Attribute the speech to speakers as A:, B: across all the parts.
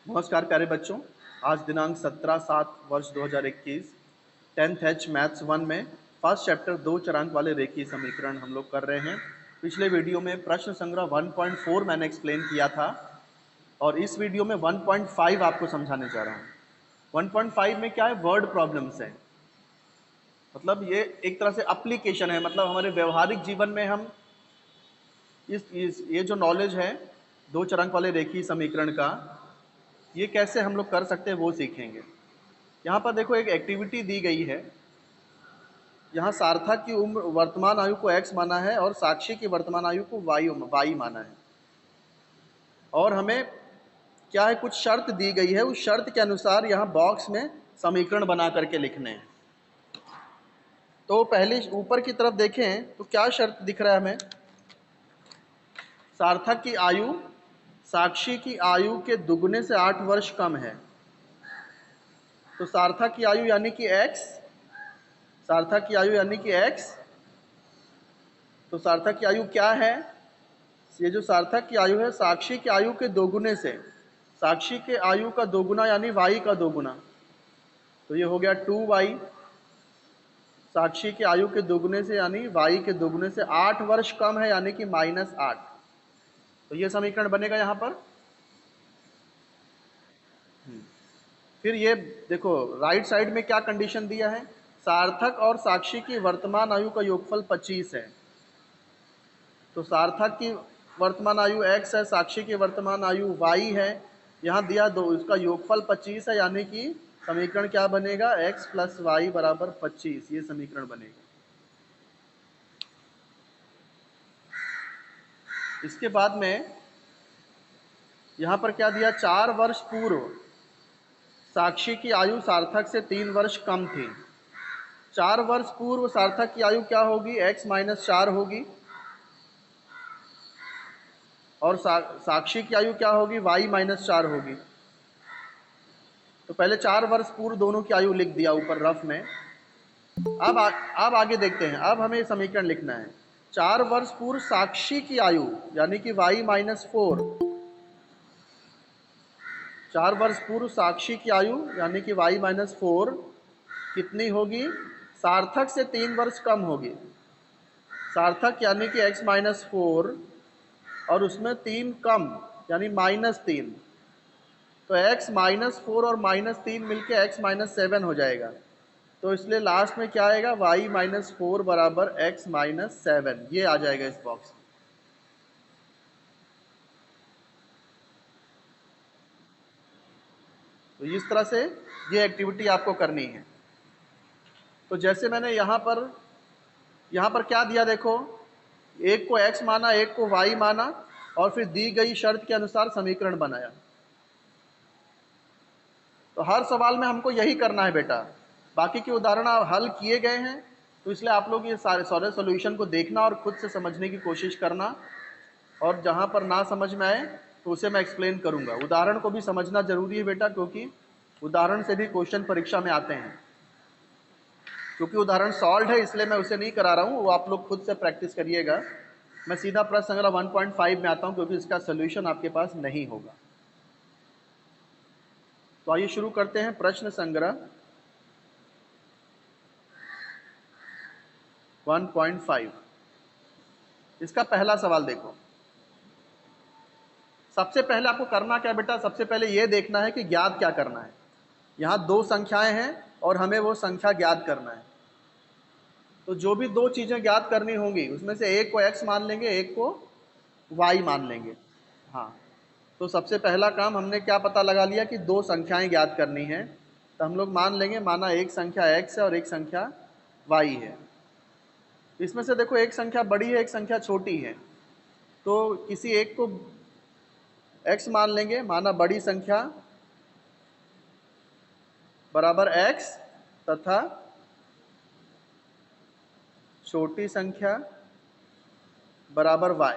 A: नमस्कार प्यारे बच्चों। आज दिनांक 17/7 वर्ष 2021 10th H मैथ्स 1 में फर्स्ट चैप्टर 2 चरांक वाले रेखीय समीकरण हम लोग कर रहे हैं। पिछले वीडियो में प्रश्न संग्रह 1.4 मैंने एक्सप्लेन किया था और इस वीडियो में 1.5 आपको समझाने जा रहा हूँ। 1.5 में क्या है, वर्ड प्रॉब्लम्स है। मतलब ये एक तरह से एप्लीकेशन है, मतलब हमारे व्यवहारिक जीवन में हम ये जो नॉलेज है दो चरांक वाले रेखीय समीकरण का, ये कैसे हम लोग कर सकते हैं वो सीखेंगे। यहाँ पर देखो एक एक्टिविटी दी गई है। यहाँ सार्थक की उम्र वर्तमान आयु को x माना है और साक्षी की वर्तमान आयु को y माना है। और हमें क्या है, कुछ शर्त दी गई है। उस शर्त के अनुसार यहाँ बॉक्स में समीकरण बना करके लिखने हैं। तो पहले ऊपर की तरफ देखें तो क्या शर्त दिख रहा है हमें, सार्थक की आयु साक्षी की आयु के दुगने से 8 वर्ष कम है। तो सार्थक की आयु यानी कि x, सार्थक की आयु यानी कि x। तो सार्थक की आयु क्या है, ये जो सार्थक की आयु है साक्षी की आयु के दोगुने से, साक्षी के आयु का दोगुना यानी y का दोगुना, तो ये हो गया 2y। साक्षी की आयु के दोगुने से यानी y के दोगुने से 8 वर्ष कम है यानी कि -8। तो ये समीकरण बनेगा यहाँ पर। फिर ये देखो राइट साइड में क्या कंडीशन दिया है, सार्थक और साक्षी की वर्तमान आयु का योगफल 25 है। तो सार्थक की वर्तमान आयु x है, साक्षी की वर्तमान आयु y है। यहाँ दिया दो, इसका योगफल 25 है यानी कि समीकरण क्या बनेगा, x + y = 25। ये समीकरण बनेगा। इसके बाद में यहाँ पर क्या दिया, 4 वर्ष पूर्व साक्षी की आयु सार्थक से 3 वर्ष कम थी। 4 वर्ष पूर्व सार्थक की आयु क्या होगी, x - 4 होगी और साक्षी की आयु क्या होगी, y - 4 होगी। तो पहले 4 वर्ष पूर्व दोनों की आयु लिख दिया ऊपर रफ में। अब आगे देखते हैं। अब हमें समीकरण लिखना है, 4 वर्ष पूर्व साक्षी की आयु यानी कि y - 4, 4 वर्ष पूर्व साक्षी की आयु यानी कि y - 4 कितनी होगी, सार्थक से 3 वर्ष कम होगी। सार्थक यानी कि x - 4 और उसमें 3 कम यानी -3। तो x - 4 और -3 मिलके x - 7 हो जाएगा। तो इसलिए लास्ट में क्या आएगा, y - 4 = x - 7। ये आ जाएगा इस बॉक्स में। तो इस तरह से ये एक्टिविटी आपको करनी है। तो जैसे मैंने यहाँ पर क्या दिया देखो, एक को x माना, एक को y माना और फिर दी गई शर्त के अनुसार समीकरण बनाया। तो हर सवाल में हमको यही करना है बेटा। बाकी के उदाहरण हल किए गए हैं, तो इसलिए आप लोग ये सारे सॉल्यूशन को देखना और खुद से समझने की कोशिश करना। और जहाँ पर ना समझ में आए तो उसे मैं एक्सप्लेन करूँगा। उदाहरण को भी समझना जरूरी है बेटा, क्योंकि उदाहरण से भी क्वेश्चन परीक्षा में आते हैं। क्योंकि उदाहरण सॉल्व है इसलिए मैं उसे नहीं करा रहा हूँ, वो आप लोग खुद से प्रैक्टिस करिएगा। मैं सीधा प्रश्न संग्रह 1.5 में आता हूँ क्योंकि इसका सोल्यूशन आपके पास नहीं होगा। तो आइए शुरू करते हैं प्रश्न संग्रह 1.5। इसका पहला सवाल देखो। सबसे पहले आपको करना क्या बेटा, सबसे पहले यह देखना है कि ज्ञात क्या करना है। यहाँ दो संख्याएं हैं और हमें वो संख्या ज्ञात करना है। तो जो भी दो चीजें ज्ञात करनी होंगी उसमें से एक को x मान लेंगे, एक को y मान लेंगे। हाँ, तो सबसे पहला काम हमने क्या पता लगा लिया कि दो संख्याएं ज्ञात करनी है। तो हम लोग मान लेंगे, माना एक संख्या x है और एक संख्या y है। इसमें से देखो एक संख्या बड़ी है, एक संख्या छोटी है। तो किसी एक को x मान लेंगे, माना बड़ी संख्या बराबर x तथा छोटी संख्या बराबर y।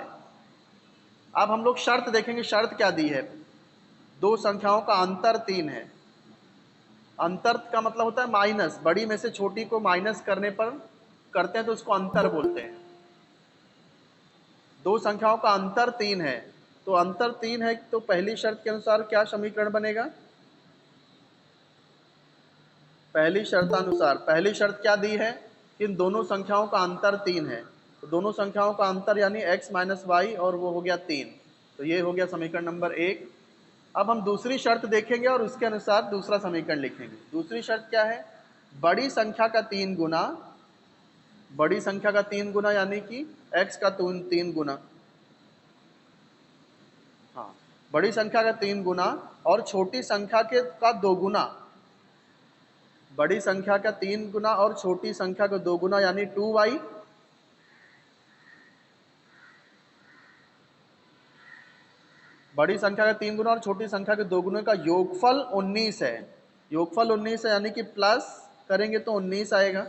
A: अब हम लोग शर्त देखेंगे, शर्त क्या दी है, दो संख्याओं का अंतर 3 है। अंतर का मतलब होता है माइनस, बड़ी में से छोटी को माइनस करने पर करते हैं तो उसको अंतर बोलते हैं। दो संख्याओं का अंतर 3 है तो अंतर 3 है, तो पहली शर्त के अनुसार क्या समीकरण बनेगा? पहली शर्तानुसार पहली शर्त क्या दी है कि इन दोनों संख्याओं का अंतर 3 है, तो दोनों संख्याओं का अंतर यानी x माइनस वाई, और वो हो गया 3। तो ये हो गया समीकरण नंबर 1। अब हम दूसरी शर्त देखेंगे और उसके अनुसार दूसरा समीकरण लिखेंगे। दूसरी शर्त क्या है? बड़ी संख्या का 3 गुना, बड़ी संख्या का 3 गुना यानी कि x का 3 गुना, हाँ, बड़ी संख्या का 3 गुना और छोटी संख्या के का 2 गुना, बड़ी संख्या का 3 गुना और छोटी संख्या का 2 गुना यानी 2y, बड़ी संख्या का 3 गुना और छोटी संख्या के 2 गुना का योगफल 19 है। योगफल 19 है यानी कि प्लस करेंगे तो 19 आएगा।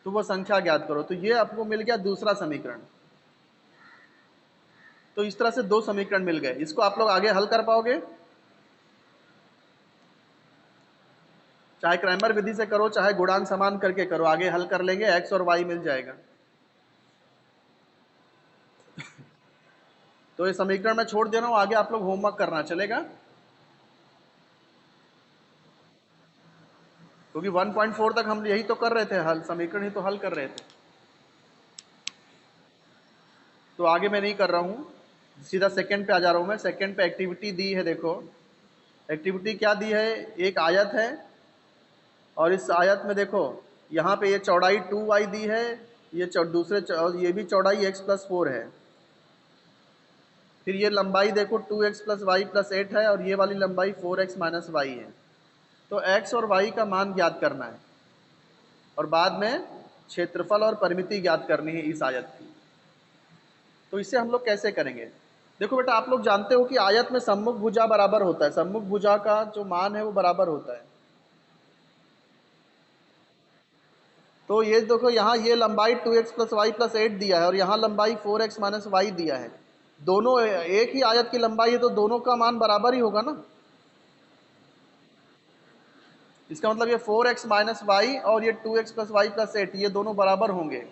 A: तो वो संख्या ज्ञात करो। तो ये आपको मिल गया दूसरा समीकरण। तो इस तरह से 2 समीकरण मिल गए। इसको आप लोग आगे हल कर पाओगे, चाहे क्रैमर विधि से करो, चाहे गुणांक समान करके करो, आगे हल कर लेंगे, x और y मिल जाएगा। तो ये समीकरण मैं छोड़ दे रहा हूं, आगे आप लोग होमवर्क करना चलेगा, क्योंकि 1.4 तक हम यही तो कर रहे थे, हल समीकरण ही तो हल कर रहे थे। तो आगे मैं नहीं कर रहा हूं, सीधा सेकंड पे आ जा रहा हूं मैं। सेकंड पे एक्टिविटी दी है, देखो एक्टिविटी क्या दी है। एक आयत है और इस आयत में देखो यहाँ पे ये चौड़ाई 2y दी है, ये ये भी चौड़ाई x प्लस 4 है। फिर ये लंबाई देखो 2x प्लस वाई प्लस 8 है, और ये वाली लंबाई 4x माइनस वाई है। तो x और y का मान ज्ञात करना है, और बाद में क्षेत्रफल और परिमिति ज्ञात करनी है इस आयत की। तो इसे हम लोग कैसे करेंगे? देखो बेटा, आप लोग जानते हो कि आयत में सम्मुख भुजा बराबर होता है, सम्मुख भुजा का जो मान है वो बराबर होता है। तो ये देखो यहाँ ये लंबाई 2x प्लस वाई प्लस 8 दिया है, और यहाँ लंबाई 4x माइनस वाई दिया है। दोनों एक ही आयत की लंबाई है, तो दोनों का मान बराबर ही होगा ना। इसका मतलब ये 4x माइनस वाई और ये 2x प्लस वाई प्लस 8, ये दोनों बराबर होंगे।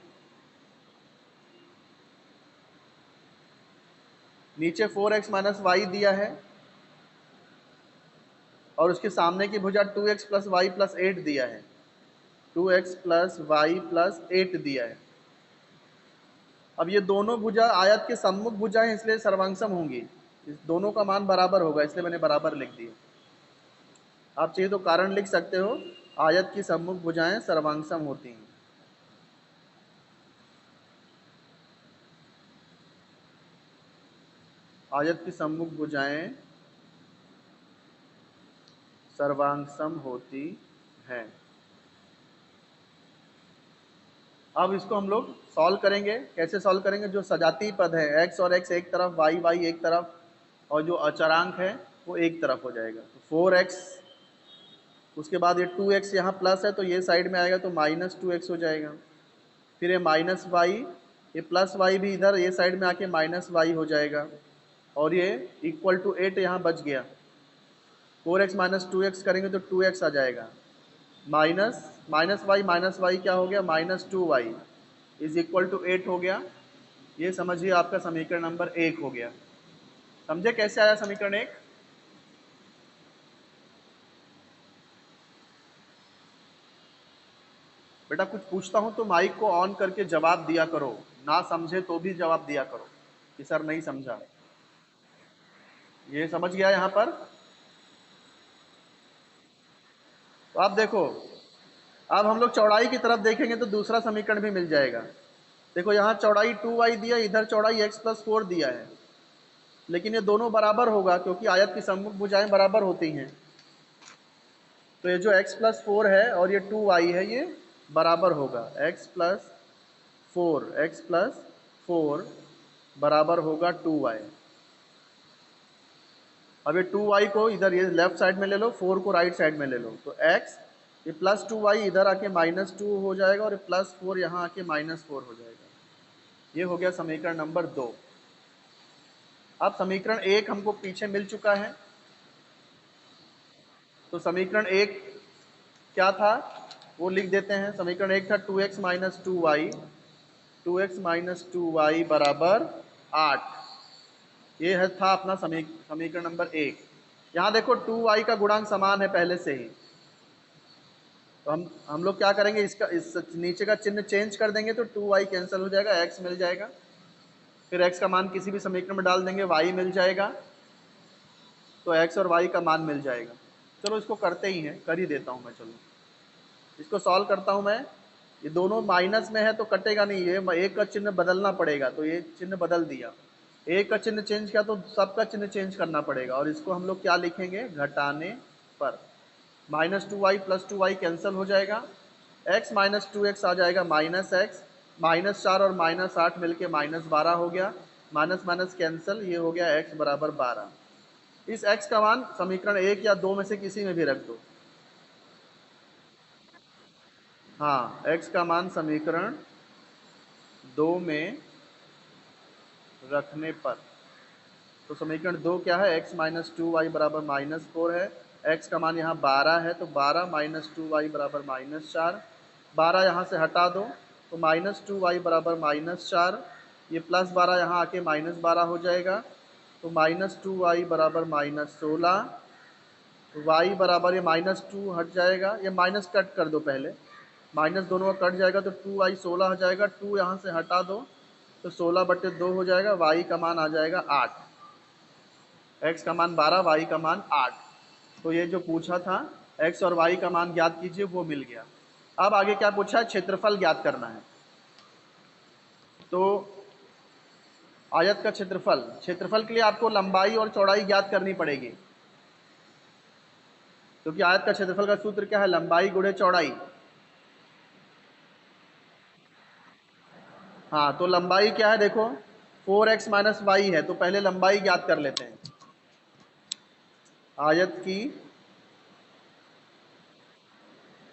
A: नीचे 4x माइनस वाई दिया है, और उसके सामने की भुजा 2x प्लस वाई प्लस 8 दिया है, 2x प्लस वाई प्लस 8 दिया है। अब ये दोनों भुजा आयत के सम्मुख भुजा है, इसलिए सर्वांगसम होंगी, इस दोनों का मान बराबर होगा, इसलिए मैंने बराबर लिख दिया। आप चाहिए तो कारण लिख सकते हो, आयत की सम्मुख भुजाएं सर्वांगसम होती हैं। आयत की सम्मुख भुजाएं सर्वांगसम होती हैं। अब इसको हम लोग सॉल्व करेंगे। कैसे सॉल्व करेंगे? जो सजातीय पद है x और x एक तरफ, y एक तरफ, और जो अचरांक है वो एक तरफ हो जाएगा। तो 4x, उसके बाद ये 2x यहाँ प्लस है तो ये साइड में आएगा तो माइनस 2x हो जाएगा। फिर ये माइनस वाई, ये प्लस वाई भी इधर ये साइड में आके माइनस वाई हो जाएगा, और ये इक्वल टू 8 यहाँ बच गया। 4x माइनस 2x करेंगे तो 2x आ जाएगा, माइनस वाई क्या हो गया? Minus 2y is equal to 8 हो गया। ये समझिए आपका समीकरण नंबर 1 हो गया। समझे कैसे आया समीकरण 1? बेटा कुछ पूछता हूं तो माइक को ऑन करके जवाब दिया करो, ना समझे तो भी जवाब दिया करो कि सर नहीं समझा। ये समझ गया यहाँ पर? तो आप देखो, अब हम लोग चौड़ाई की तरफ देखेंगे तो दूसरा समीकरण भी मिल जाएगा। देखो यहाँ चौड़ाई 2y दिया, इधर चौड़ाई x प्लस 4 दिया है, लेकिन ये दोनों बराबर होगा क्योंकि आयत की सम्मुख भुजाएं बराबर होती हैं। तो ये जो x प्लस 4 है और ये 2y है, ये बराबर होगा। x प्लस 4 बराबर होगा 2y। अब ये 2y को इधर ये लेफ्ट साइड में ले लो, 4 को राइट साइड में ले लो, तो x ये प्लस 2y इधर आके माइनस 2 हो जाएगा, और ये प्लस 4 यहाँ आके माइनस 4 हो जाएगा। ये हो गया समीकरण नंबर 2। अब समीकरण 1 हमको पीछे मिल चुका है। तो समीकरण 1 क्या था वो लिख देते हैं। समीकरण 1 था 2x माइनस 2y बराबर 8। ये है था अपना समीकरण नंबर 1। यहाँ देखो 2y का गुणांक समान है पहले से ही, तो हम लोग क्या करेंगे, इसका इस नीचे का चिन्ह चेंज कर देंगे तो 2y कैंसिल हो जाएगा, x मिल जाएगा। फिर x का मान किसी भी समीकरण में डाल देंगे, y मिल जाएगा, तो x और y का मान मिल जाएगा। चलो इसको करते ही हैं, कर ही देता हूँ मैं। चलो इसको सॉल्व करता हूँ मैं। ये दोनों माइनस में है तो कटेगा नहीं, ये एक का चिन्ह बदलना पड़ेगा, तो ये चिन्ह बदल दिया। एक का चिन्ह चेंज किया तो सबका चिन्ह चेंज करना पड़ेगा, और इसको हम लोग क्या लिखेंगे, घटाने पर। -2y + 2y कैंसिल हो जाएगा, x - 2x आ जाएगा -x, -4 और -8 मिलके -12 हो गया, माइनस माइनस कैंसिल, ये हो गया x बराबर 12। इस x का मान समीकरण 1 या 2 में से किसी में भी रख दो। हाँ, x का मान समीकरण 2 में रखने पर, तो समीकरण 2 क्या है, x - 2y बराबर -4 है। x का मान यहाँ 12 है, तो 12 - 2y बराबर -4। 12 यहाँ से हटा दो तो -2y बराबर -4। ये +12 यहाँ आके -12 हो जाएगा, तो -2y बराबर -16। तो y बराबर, ये -2 हट जाएगा, ये माइनस कट कर दो पहले, माइनस दोनों का कट जाएगा तो 2y 16 हो जाएगा। 2 यहाँ से हटा दो तो 16/2 हो जाएगा, y का मान आ जाएगा 8। x का मान 12, y का मान 8। तो ये जो पूछा था x और y का मान ज्ञात कीजिए, वो मिल गया। अब आगे क्या पूछा है, क्षेत्रफल ज्ञात करना है। तो आयत का क्षेत्रफल, क्षेत्रफल के लिए आपको लंबाई और चौड़ाई ज्ञात करनी पड़ेगी, क्योंकि आयत का क्षेत्रफल का सूत्र क्या है, लंबाई गुणे चौड़ाई। हाँ, तो लंबाई क्या है, देखो 4x - y है, तो पहले लंबाई ज्ञात कर लेते हैं। आयत की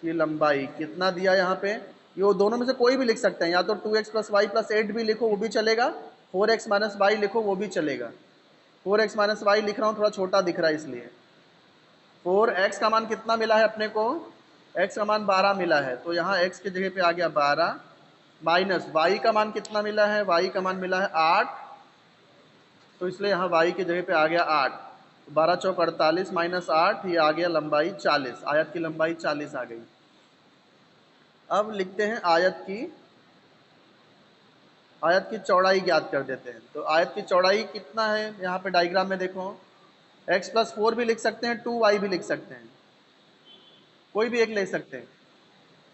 A: लंबाई कितना दिया यहाँ पे, ये दोनों में से कोई भी लिख सकते हैं, या तो 2x + y + 8 भी लिखो वो भी चलेगा, 4x - y लिखो वो भी चलेगा। 4x - y लिख रहा हूँ, थोड़ा छोटा दिख रहा है इसलिए। 4x का मान कितना मिला है अपने को, x का मान 12 मिला है, तो यहाँ x की जगह पे आ गया 12, माइनस y का मान कितना मिला है, y का मान मिला है 8, तो इसलिए यहाँ y की जगह पे आ गया 8। 12 चौक 48 -8, ये आ गया लंबाई 40, आयत की लंबाई 40 आ गई। अब लिखते हैं आयत की चौड़ाई ज्ञात कर देते हैं। तो आयत की चौड़ाई कितना है, यहाँ पे डायग्राम में देखो, x + 4 भी लिख सकते हैं, 2y भी लिख सकते हैं, कोई भी एक ले सकते हैं।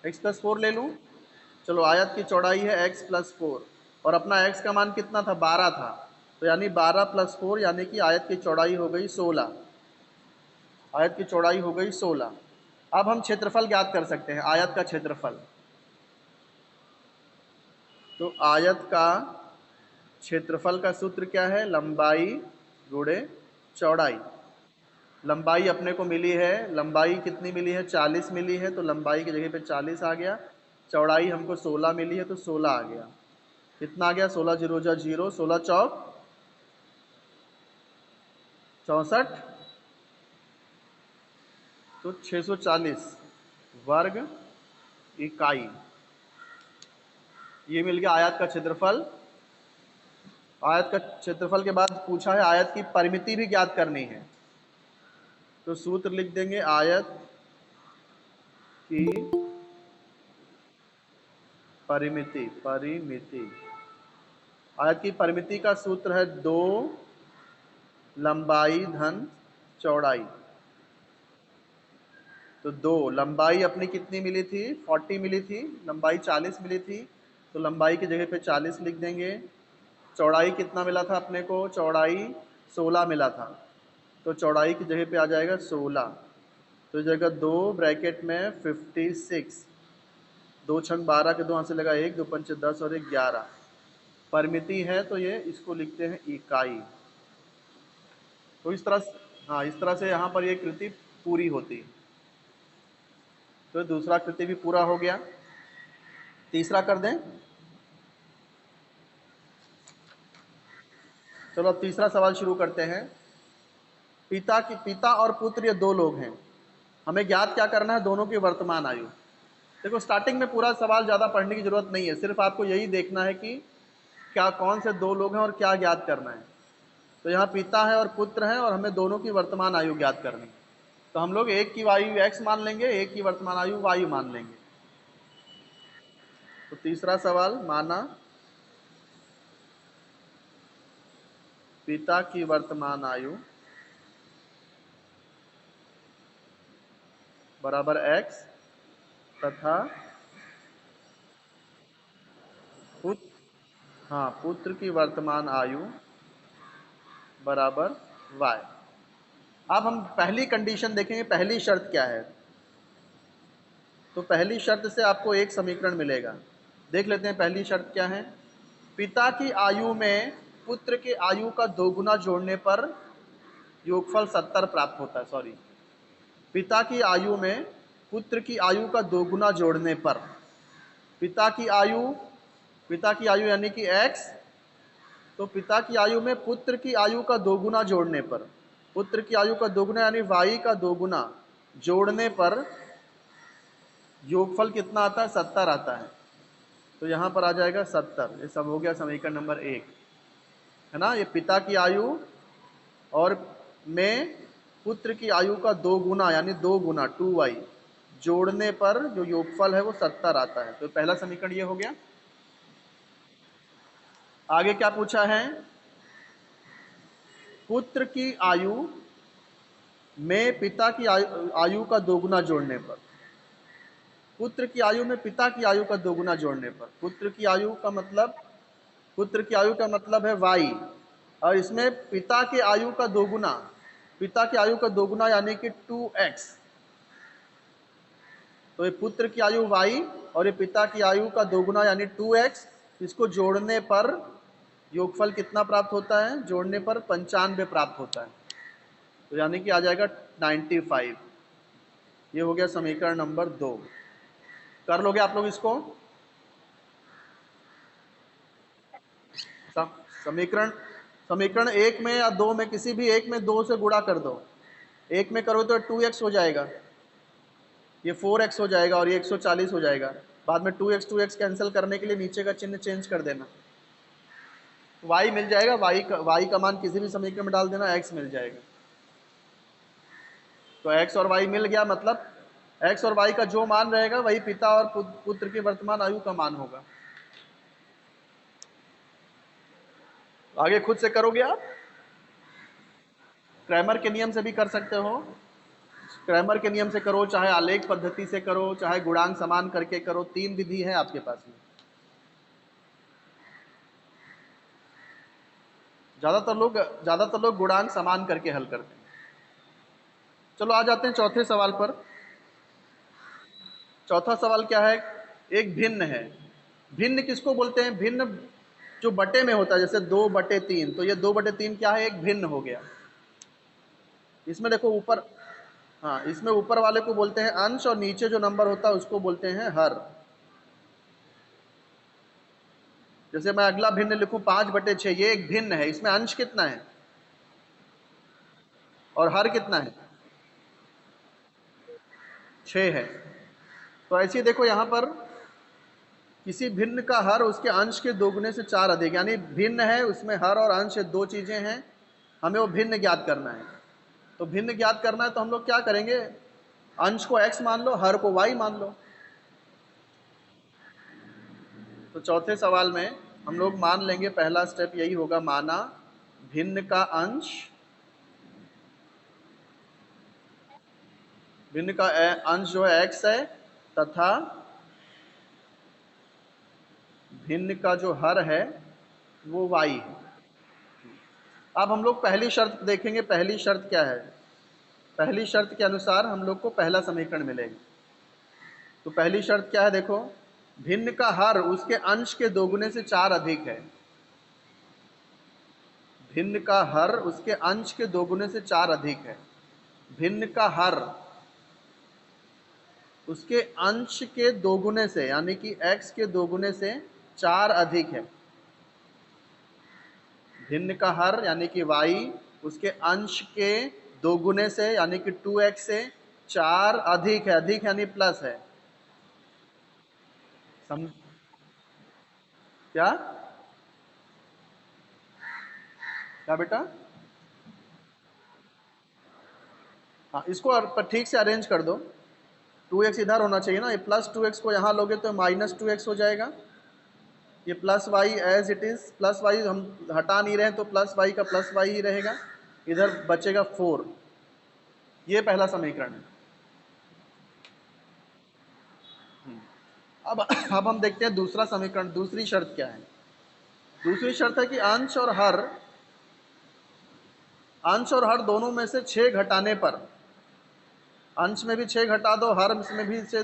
A: x + 4 ले लूँ, चलो आयत की चौड़ाई है x + 4, और अपना x का मान कितना था, 12 था, तो यानी 12 + 4 यानी कि आयत की चौड़ाई हो गई 16। आयत की चौड़ाई हो गई 16। अब हम क्षेत्रफल ज्ञात कर सकते हैं, आयत का क्षेत्रफल। तो आयत का क्षेत्रफल का सूत्र क्या है, लंबाई गुणे चौड़ाई। लंबाई अपने को मिली है, लंबाई कितनी मिली है, 40 मिली है, तो लंबाई की जगह पे 40 आ गया। चौड़ाई हमको 16 मिली है, तो 16 आ गया। कितना आ गया, 16 0 0, 16 चौक 64, तो 640 वर्ग इकाई। ये मिल गया आयत का क्षेत्रफल। आयत का क्षेत्रफल के बाद पूछा है आयत की परिमिति भी ज्ञात करनी है, तो सूत्र लिख देंगे, आयत की परिमिति। आयत की परिमिति का सूत्र है 2 लंबाई धन चौड़ाई। तो 2 लंबाई अपनी कितनी मिली थी, 40 मिली थी, लंबाई 40 मिली थी, तो लंबाई की जगह पे 40 लिख देंगे। चौड़ाई कितना मिला था अपने को, चौड़ाई 16 मिला था, तो चौड़ाई की जगह पे आ जाएगा 16, तो जगह 2 ब्रैकेट में 56, 2 छंग 12 के 2 हाथ से लगा 1, 2 पंचे 10 और 1 11। परिमिति है तो ये इसको लिखते हैं इकाई। तो इस तरह हाँ, इस तरह से यहाँ पर ये कृति पूरी होती। तो दूसरा कृति भी पूरा हो गया, तीसरा कर दें। चलो अब तीसरा सवाल शुरू करते हैं। पिता और पुत्र ये दो लोग हैं, हमें ज्ञात क्या करना है, दोनों की वर्तमान आयु। देखो स्टार्टिंग में पूरा सवाल ज़्यादा पढ़ने की जरूरत नहीं है, सिर्फ आपको यही देखना है कि क्या कौन से दो लोग हैं और क्या ज्ञात करना है। तो यहाँ पिता है और पुत्र है और हमें दोनों की वर्तमान आयु ज्ञात करनी है। तो हम लोग एक की आयु x मान लेंगे, एक की वर्तमान आयु y मान लेंगे। तो तीसरा सवाल, माना पिता की वर्तमान आयु बराबर x तथा पुत्र, हाँ, पुत्र की वर्तमान आयु बराबर y। अब हम पहली कंडीशन देखेंगे, पहली शर्त क्या है। तो पहली शर्त से आपको एक समीकरण मिलेगा। देख लेते हैं पहली शर्त क्या है। पिता की आयु में पुत्र की आयु का दोगुना जोड़ने पर योगफल 70 प्राप्त होता है। सॉरी, पिता की आयु में पुत्र की आयु का दोगुना जोड़ने पर, पिता की आयु, पिता की आयु यानी कि x, तो पिता की आयु में पुत्र की आयु का दोगुना जोड़ने पर, पुत्र की आयु का दोगुना यानी y का दोगुना जोड़ने पर योगफल कितना आता है, 70 आता है। तो यहाँ पर आ जाएगा 70। ये सब हो गया समीकरण नंबर 1, है ना। ये पिता की आयु और में पुत्र की आयु का दो गुना यानी 2 गुना 2y जोड़ने पर जो योगफल है वो 70 आता है। तो पहला समीकरण ये हो गया। आगे क्या पूछा है, पुत्र की आयु में पिता की आयु का दोगुना जोड़ने पर, पुत्र की आयु में पिता की आयु का दोगुना जोड़ने पर, पुत्र की आयु का मतलब, पुत्र की आयु का मतलब है y, और इसमें पिता की आयु का दोगुना, पिता की आयु का दोगुना यानी कि 2x। तो ये पुत्र की आयु y और ये पिता की आयु का दोगुना यानी 2x, इसको जोड़ने पर योगफल कितना प्राप्त होता है, जोड़ने पर 95 प्राप्त होता है। तो यानी कि आ जाएगा 95। ये हो गया समीकरण नंबर 2। कर लोगे आप लोग इसको। समीकरण समीकरण 1 में या 2 में, किसी भी एक में 2 से गुणा कर दो। एक में करो तो 2x हो जाएगा, ये 4x हो जाएगा और ये 140 हो जाएगा। बाद में 2x कैंसिल करने के लिए नीचे का चिन्ह चेंज कर देना, y मिल जाएगा। y का मान किसी भी समीकरण में डाल देना, x मिल जाएगा। तो x और y मिल गया, मतलब x और y का जो मान रहेगा वही पिता और पुत्र की वर्तमान आयु का मान होगा। आगे खुद से करोगे आप, क्रैमर के नियम से भी कर सकते हो। क्रैमर के नियम से करो, चाहे आलेख पद्धति से करो, चाहे गुणांक समान करके करो, 3 विधि है आपके पास में। ज़्यादातर लोग गुणांक समान करके हल करते हैं। चलो आ जाते हैं चौथे सवाल पर। चौथा सवाल क्या है, एक भिन्न है। भिन्न किसको बोलते हैं, भिन्न जो बटे में होता है, जैसे 2/3। तो ये 2/3 क्या है, एक भिन्न हो गया। इसमें देखो ऊपर, हाँ, इसमें ऊपर वाले को बोलते हैं अंश और नीचे जो नंबर होता है उसको बोलते हैं हर। जैसे मैं अगला भिन्न लिखूं 5/6, ये एक भिन्न है। इसमें अंश कितना है और हर कितना है, 6 है। तो ऐसे ही देखो यहाँ पर, किसी भिन्न का हर उसके अंश के दोगुने से 4 अधिक, यानी भिन्न है, उसमें हर और अंश दो चीजें हैं, हमें वो भिन्न ज्ञात करना है। तो भिन्न ज्ञात करना है तो हम लोग क्या करेंगे, अंश को x मान लो, हर को y मान लो। तो चौथे सवाल में हम लोग मान लेंगे, पहला स्टेप यही होगा, माना भिन्न का अंश, भिन्न का अंश जो है x है, तथा भिन्न का जो हर है वो y है। अब हम लोग पहली शर्त देखेंगे। पहली शर्त क्या है, पहली शर्त के अनुसार हम लोग को पहला समीकरण मिलेगा। तो पहली शर्त क्या है, देखो, भिन्न का हर उसके अंश के दोगुने से 4 अधिक है। भिन्न का हर उसके अंश के दोगुने से 4 अधिक है। भिन्न का हर उसके अंश के दोगुने से, यानी कि x के दोगुने से 4 अधिक है। भिन्न का हर यानी कि y उसके अंश के दोगुने से यानी कि 2x से 4 अधिक है। अधिक यानी प्लस है। सम क्या, क्या बेटा? हाँ, इसको ठीक से अरेंज कर दो। 2x इधर होना चाहिए ना, ये प्लस 2x को यहाँ लोगे तो माइनस 2x हो जाएगा। ये plus y as it is, plus y हम हटा नहीं रहे हैं तो प्लस वाई का प्लस वाई ही रहेगा। इधर बचेगा 4। ये पहला समीकरण है। अब हम देखते हैं दूसरा समीकरण। दूसरी शर्त क्या है? दूसरी शर्त है कि अंश और हर दोनों में से 6 घटाने पर, अंश में भी 6 घटा दो, हर में भी से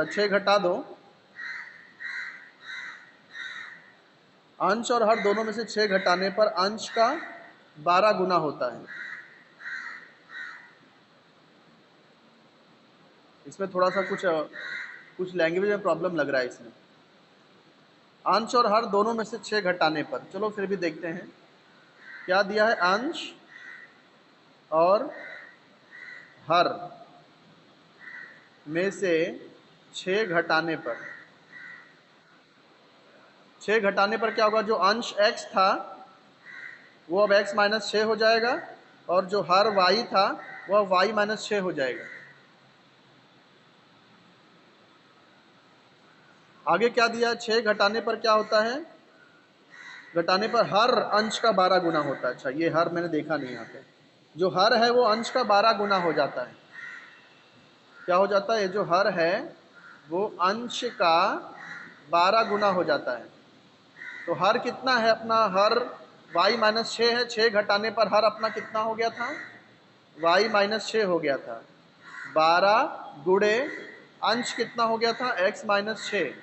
A: 6 घटा दो, अंश और हर दोनों में से 6 घटाने पर अंश का 12 गुना होता है। इसमें थोड़ा सा कुछ लैंग्वेज में प्रॉब्लम लग रहा है इसमें। अंश और हर दोनों में से 6 घटाने पर, चलो फिर भी देखते हैं क्या दिया है। अंश और हर में से 6 घटाने पर, 6 घटाने पर क्या होगा? जो अंश x था वो अब x माइनस 6 हो जाएगा, और जो हर y था वह y माइनस 6 हो जाएगा। आगे क्या दिया? 6 घटाने पर क्या होता है? घटाने पर हर अंश का 12 गुना होता है। अच्छा, ये हर मैंने देखा नहीं यहाँ पे। जो हर है वो अंश का 12 गुना हो जाता है। क्या हो जाता है? ये जो हर है वो अंश का 12 गुना हो जाता है। तो हर कितना है अपना? हर y माइनस 6 है। 6 घटाने पर हर अपना कितना हो गया था? y माइनस 6 हो गया था। 12 गुणे अंश कितना हो गया था? x minus 6।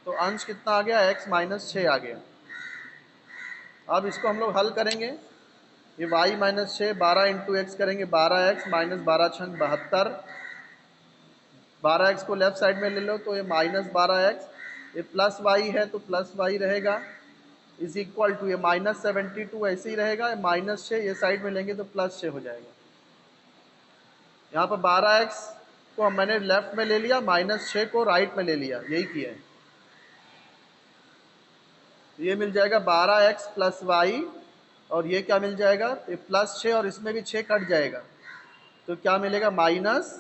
A: तो अंश कितना आ गया? x माइनस 6 आ गया। अब इसको हम लोग हल करेंगे। ये y माइनस 6, 12 इंटू एक्स करेंगे, 12x माइनस 12 छंग 72। 12x को लेफ्ट साइड में ले लो तो ये माइनस 12x, ये प्लस वाई है तो प्लस वाई रहेगा, इज इक्वल टू ये माइनस 72 ऐसे ही रहेगा। माइनस 6 ये साइड में लेंगे तो प्लस 6 हो जाएगा। यहाँ पर 12x को मैंने लेफ्ट में ले लिया, माइनस 6 को राइट में ले लिया, यही किया है। ये मिल जाएगा 12x प्लस वाई, और ये क्या मिल जाएगा? ये प्लस 6 और इसमें भी 6 कट जाएगा, तो क्या मिलेगा? माइनस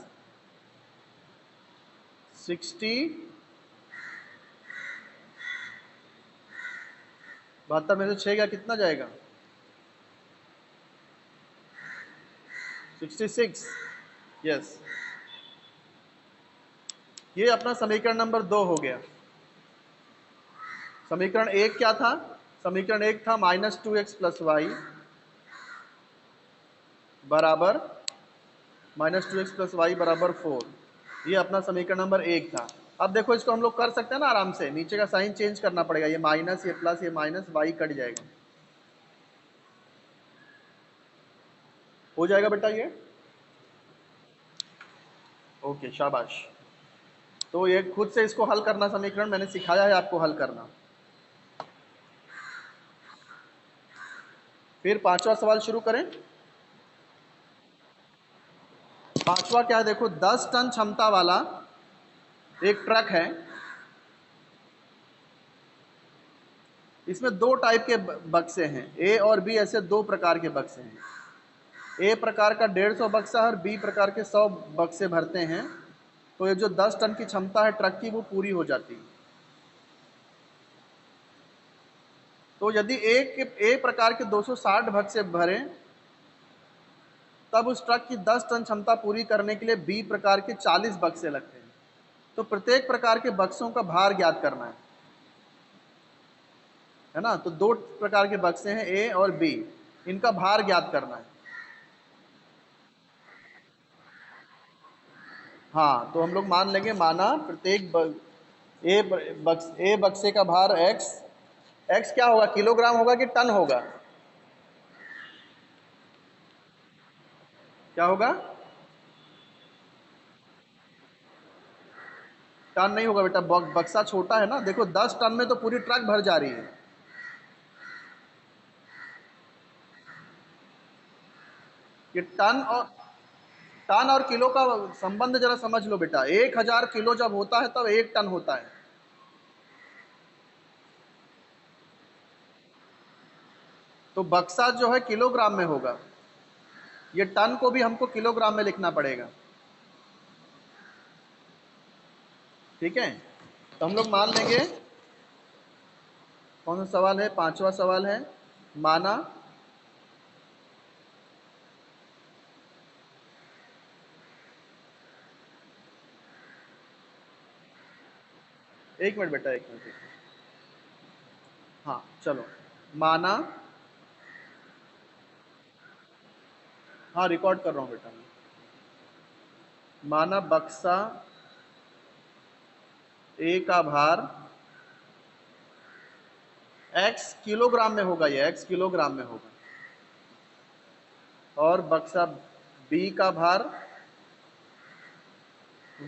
A: 60। 72 में से 6 का कितना जाएगा? 66। यस, ये अपना समीकरण नंबर 2 हो गया। समीकरण 1 क्या था? समीकरण 1 था माइनस 2x प्लस वाई बराबर, माइनस 2x प्लस वाई बराबर 4। ये अपना समीकरण नंबर 1 था। अब देखो इसको हम लोग कर सकते हैं ना आराम से, नीचे का साइन चेंज करना पड़ेगा, ये माइनस, ये प्लस, ये माइनस, वाई कट जाएगा, हो जाएगा बेटा ये। ओके, शाबाश। तो ये खुद से इसको हल करना, समीकरण मैंने सिखाया है आपको हल करना। फिर पांचवा सवाल शुरू करें। पांचवा क्या है? देखो, 10 टन क्षमता वाला एक ट्रक है। इसमें दो टाइप के बक्से हैं, ए और बी, ऐसे दो प्रकार के बक्से हैं। ए प्रकार का 150 बक्सा और बी प्रकार के 100 बक्से भरते हैं, तो ये जो 10 टन की क्षमता है ट्रक की वो पूरी हो जाती है। तो यदि ए प्रकार के 260 बक्से भरें तब उस ट्रक की 10 टन क्षमता पूरी करने के लिए बी प्रकार के 40 बक्से लगते हैं। तो प्रत्येक प्रकार के बक्सों का भार ज्ञात करना है ना। तो दो प्रकार के बक्से हैं ए और बी, इनका भार ज्ञात करना है। हाँ, तो हम लोग मान लेंगे, माना प्रत्येक ए बक्से का भार एक्स, एक्स क्या होगा? किलोग्राम होगा कि टन होगा? क्या होगा? टन नहीं होगा बेटा, बक्सा छोटा है ना। देखो 10 टन में तो पूरी ट्रक भर जा रही है। ये टन और किलो का संबंध जरा समझ लो बेटा। 1000 किलो जब होता है तब 1 टन होता है। तो बक्सा जो है किलोग्राम में होगा, ये टन को भी हमको किलोग्राम में लिखना पड़ेगा। ठीक है, तो हम लोग मान लेंगे, कौन सा सवाल है, पांचवा सवाल है, माना एक मिनट बेटा, एक मिनट। हाँ चलो, माना, हाँ रिकॉर्ड कर रहा हूँ बेटा मैं। माना बक्सा ए का भार x किलोग्राम में होगा, ये x किलोग्राम में होगा, और बक्सा बी का भार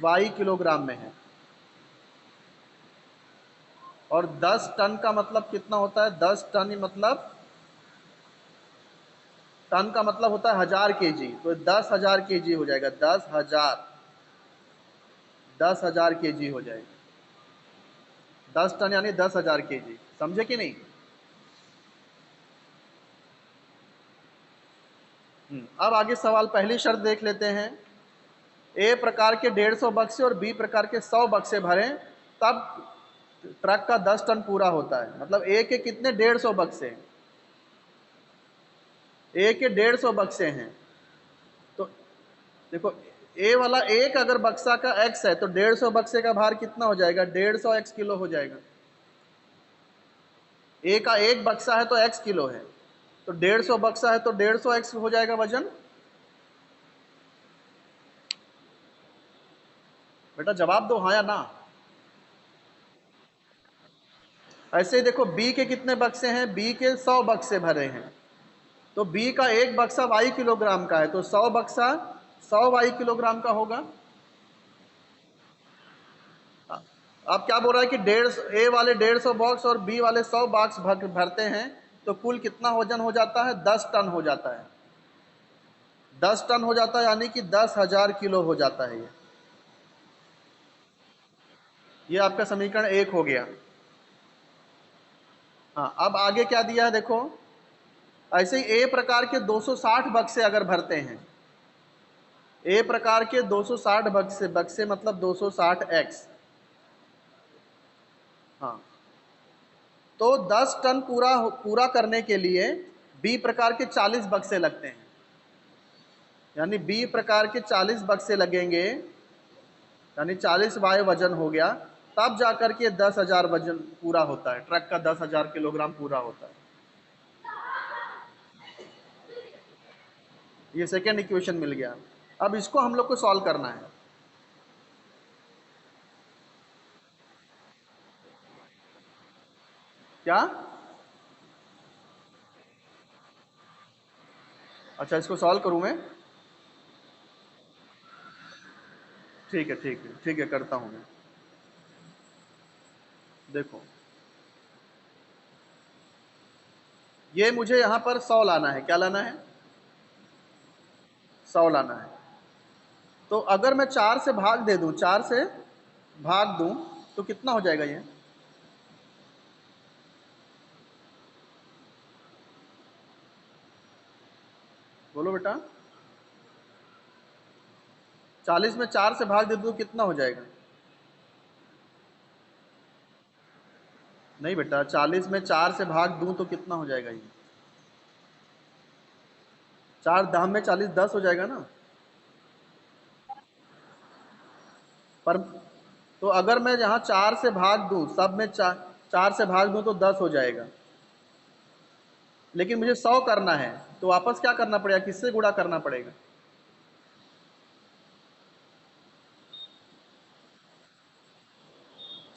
A: y किलोग्राम में है। और 10 टन का मतलब कितना होता है, 10 टन मतलब, टन का मतलब होता है 1000 kg, तो 10,000 kg हो जाएगा, 10,000, 10,000 kg हो जाएगा। 10 टन यानी 10,000 kg, समझे कि नहीं? अब आगे सवाल, पहली शर्त देख लेते हैं। ए प्रकार के 150 बक्से और बी प्रकार के 100 बक्से भरें, तब ट्रक का 10 टन पूरा होता है। मतलब ए के कितने, 150 बक्से, ए के 150 बक्से हैं। तो देखो, ए वाला एक अगर बक्सा का एक्स है, तो 150 बक्से का भार कितना हो जाएगा, 150 एक्स किलो हो जाएगा। ए का एक बक्सा है तो एक्स किलो है, तो 150 बक्सा है तो 150 एक्स हो जाएगा वजन। बेटा जवाब दो, हाँ या ना। ऐसे ही देखो, बी के कितने बक्से हैं, बी के 100 बक्से भरे हैं, तो बी का एक बक्सा वाई किलोग्राम का है, तो 100 बक्सा 100 वाई किलोग्राम का होगा। अब क्या बोल रहा है कि 150, ए वाले 150 बॉक्स और बी वाले 100 बॉक्स भरते हैं, तो कुल कितना वजन हो जाता है, 10 टन हो जाता है। 10 टन हो जाता है, यानी कि 10,000 किलो हो जाता है ये आपका समीकरण एक हो गया। हाँ, अब आगे क्या दिया है देखो, ऐसे ही ए प्रकार के 260 बक्से अगर भरते हैं, ए प्रकार के 260 बक्से, बक्से मतलब 260 एक्स, हाँ, तो 10 टन पूरा पूरा करने के लिए बी प्रकार के 40 बक्से लगते हैं, यानी बी प्रकार के 40 बक्से लगेंगे, यानी 40 वाय वजन हो गया, तब जाकर के 10,000 वजन पूरा होता है, ट्रक का 10,000 किलोग्राम पूरा होता है। ये सेकेंड इक्वेशन मिल गया। अब इसको हम लोग को सॉल्व करना है। क्या? अच्छा, इसको सॉल्व करूं मैं? ठीक है, ठीक है, ठीक है, करता हूं मैं। देखो, ये मुझे यहां पर 100 लाना है, क्या लाना है, 100 लाना है। तो अगर मैं 4 से भाग दे दूं, 4 से भाग दूं, तो कितना हो जाएगा ये? बोलो बेटा, 40 में 4 से भाग दे दूं तो कितना हो जाएगा? नहीं बेटा, 40 में 4 से भाग दूं तो कितना हो जाएगा ये? 4 दाम में 40, 10 हो जाएगा ना। पर तो अगर मैं यहाँ 4 से भाग दूं, सब में 4 से भाग दूं तो 10 हो जाएगा, लेकिन मुझे 100 करना है, तो वापस क्या करना पड़ेगा, किससे गुणा करना पड़ेगा?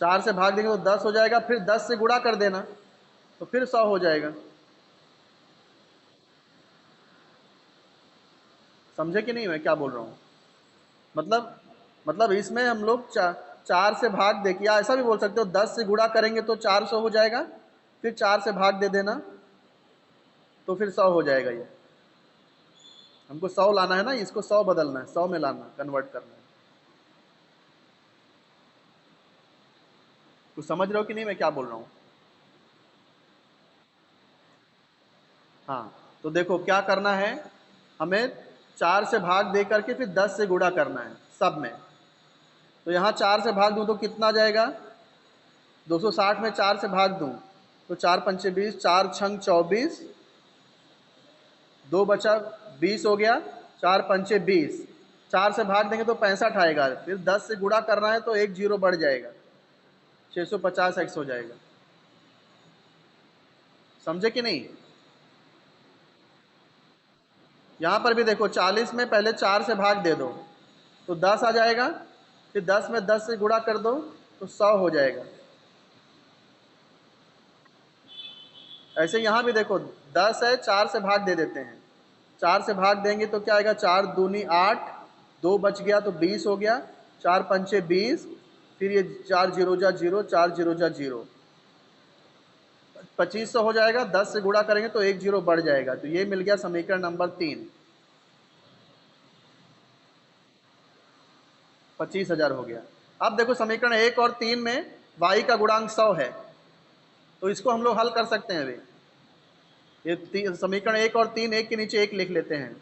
A: 4 से भाग देंगे तो 10 हो जाएगा, फिर 10 से गुणा कर देना, तो फिर 100 हो जाएगा। समझे कि नहीं मैं क्या बोल रहा हूँ? मतलब इसमें हम लोग 4 से भाग दे के, या ऐसा भी बोल सकते हो, 10 से गुणा करेंगे तो 400 हो जाएगा, फिर 4 से भाग दे देना, तो फिर 100 हो जाएगा ये। हमको 100 लाना है ना, इसको 100 बदलना है, 100 में लाना, कन्वर्ट करना है। कुछ समझ रहे हो कि नहीं मैं क्या बोल रहा हूँ? हाँ, तो देखो क्या करना है, हमें 4 से भाग दे करके फिर 10 से गुणा करना है सब में। तो यहाँ 4 से भाग दूँ तो कितना आ जाएगा, 260 में 4 से भाग दूँ तो 4 पंचे 20, 4 छंग 24, 2 बचा 20 हो गया, 4 पंचे 20, 4 से भाग देंगे तो 65 आएगा, फिर 10 से गुणा करना है तो एक जीरो बढ़ जाएगा, 650 एक्स हो जाएगा। समझे कि नहीं? यहाँ पर भी देखो 40 में पहले 4 से भाग दे दो तो 10 आ जाएगा, फिर 10 में 10 से गुणा कर दो तो 100 हो जाएगा। ऐसे यहाँ भी देखो 10 है, 4 से भाग दे देते हैं, 4 से भाग देंगे तो क्या आएगा, 4 दूनी 8, 2 बच गया तो 20 हो गया, 4 पंचे 20, फिर ये 4 जीरो जा जीरो, 4 जीरो जा जीरो, 2500 हो जाएगा। 10 से गुणा करेंगे तो एक जीरो बढ़ जाएगा, तो ये मिल गया समीकरण नंबर 3, 25,000 हो गया। अब देखो समीकरण 1 और 3 में y का गुणांक 100 है, तो इसको हम लोग हल कर सकते हैं। अभी ये समीकरण 1 और 3 एक के नीचे एक लिख लेते हैं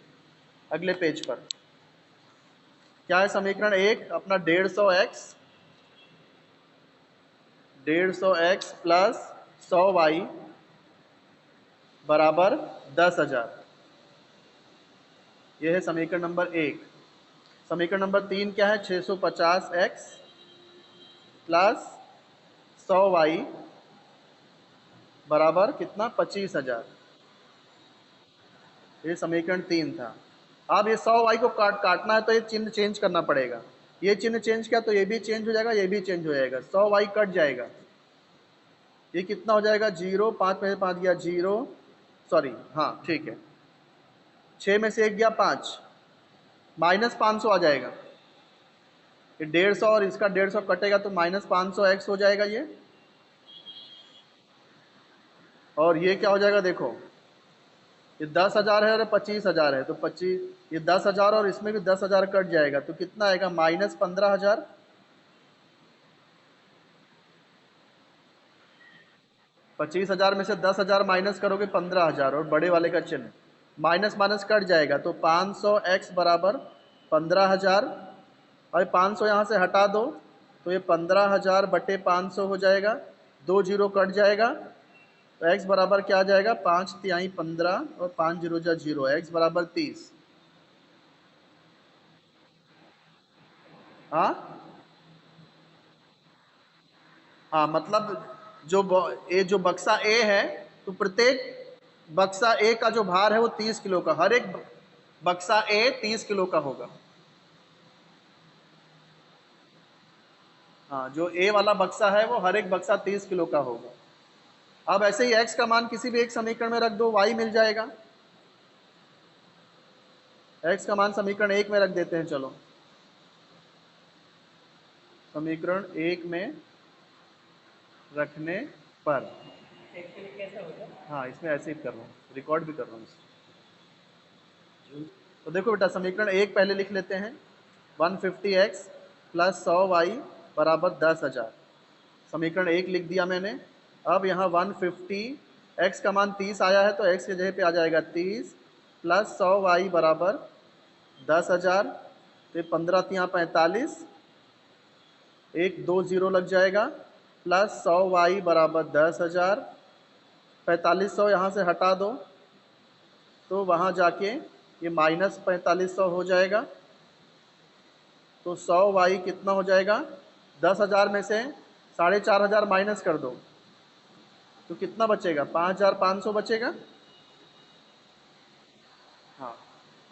A: अगले पेज पर। क्या है समीकरण 1 अपना 150x, 150x प्लस 100y बराबर 10,000, यह है समीकरण नंबर 1। समीकरण नंबर 3 क्या है, 650x प्लस 100y बराबर कितना, 25,000, ये समीकरण 3 था। अब ये 100y को काटना है तो ये चिन्ह चेंज करना पड़ेगा, ये चिन्ह चेंज किया तो ये भी चेंज हो जाएगा, ये भी चेंज हो जाएगा, 100y कट जाएगा, ये कितना हो जाएगा, जीरो, 5 में से 5 गया जीरो, सॉरी हाँ ठीक है, 6 में से 1 गया 5, माइनस 500 आ जाएगा, ये 150 और इसका 150 कटेगा तो माइनस 500 एक्स हो जाएगा ये। और ये क्या हो जाएगा, देखो ये 10,000 है और 25,000 है, तो 25, ये 10,000 और इसमें भी 10,000 कट जाएगा तो कितना आएगा, माइनस 15,000। 25,000 में से 10,000 माइनस करोगे 15,000 और बड़े वाले का चिन्ह, माइनस माइनस कट जाएगा तो 500 एक्स बराबर 15,000। और 500 यहाँ से हटा दो तो ये 15,000 बटे 500 हो जाएगा, 2 जीरो कट जाएगा तो एक्स बराबर क्या आ जाएगा, 5 तिहाई 15 और 5 जीरो जा जीरो, एक्स बराबर 30। हाँ हाँ, मतलब ये जो बक्सा ए है, तो प्रत्येक बक्सा ए का जो भार है वो 30 किलो का, हर एक बक्सा ए 30 किलो का होगा। हाँ, जो ए वाला बक्सा है वो हर एक बक्सा 30 किलो का होगा। अब ऐसे ही x का मान किसी भी एक समीकरण में रख दो, y मिल जाएगा। x का मान समीकरण 1 में रख देते हैं, चलो समीकरण 1 में रखने पर, हाँ इसमें ऐसे ही कर रहा हूँ, रिकॉर्ड भी कर रहा हूँ। तो देखो बेटा समीकरण 1 पहले लिख लेते हैं, 150x प्लस 100y बराबर 10,000, समीकरण 1 लिख दिया मैंने। अब यहाँ 150, x का मान 30 आया है तो x की जगह पे आ जाएगा 30 प्लस 100y बराबर 10,000, तो 15 तिया 45, एक 2 जीरो लग जाएगा, प्लस 100y बराबर 10,000, 4500 यहाँ से हटा दो तो वहाँ जाके ये माइनस 4500 हो जाएगा, तो 100y कितना हो जाएगा, 10,000 में से 4,500 माइनस कर दो तो कितना बचेगा, 5,500 बचेगा। हाँ,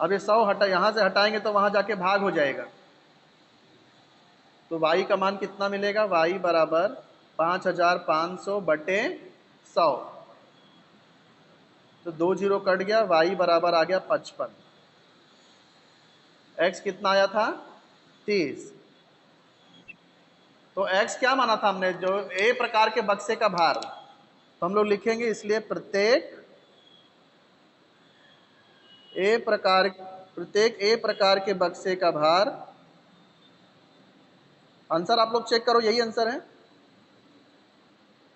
A: अब ये 100 हटा, यहाँ से हटाएंगे तो वहाँ जाके भाग हो जाएगा, तो y का मान कितना मिलेगा, y बराबर 5,500 बटे 100, तो 2 जीरो कट गया, y बराबर आ गया 55, x कितना आया था 30। तो x क्या माना था हमने, जो ए प्रकार के बक्से का भार, तो हम लोग लिखेंगे इसलिए प्रत्येक ए प्रकार के बक्से का भार, आंसर आप लोग चेक करो, यही आंसर है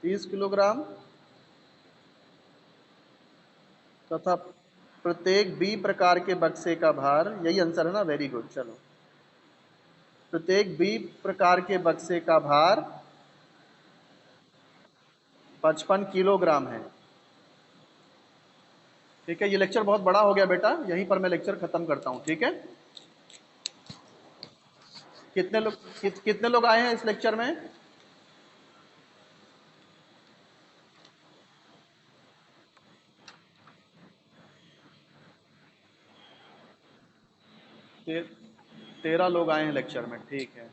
A: 30 किलोग्राम। तथा प्रत्येक बी प्रकार के बक्से का भार, यही आंसर है ना, वेरी गुड। चलो, प्रत्येक बी प्रकार के बक्से का भार 55 किलोग्राम है। ठीक है, ये लेक्चर बहुत बड़ा हो गया बेटा, यहीं पर मैं लेक्चर खत्म करता हूँ। ठीक है, कितने लोग आए हैं इस लेक्चर में? ते, 13 लोग आए हैं लेक्चर में। ठीक है,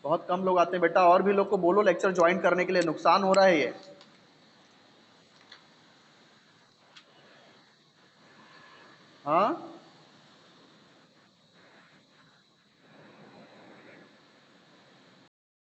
A: बहुत कम लोग आते हैं बेटा, और भी लोग को बोलो लेक्चर ज्वाइन करने के लिए, नुकसान हो रहा है ये। हाँ,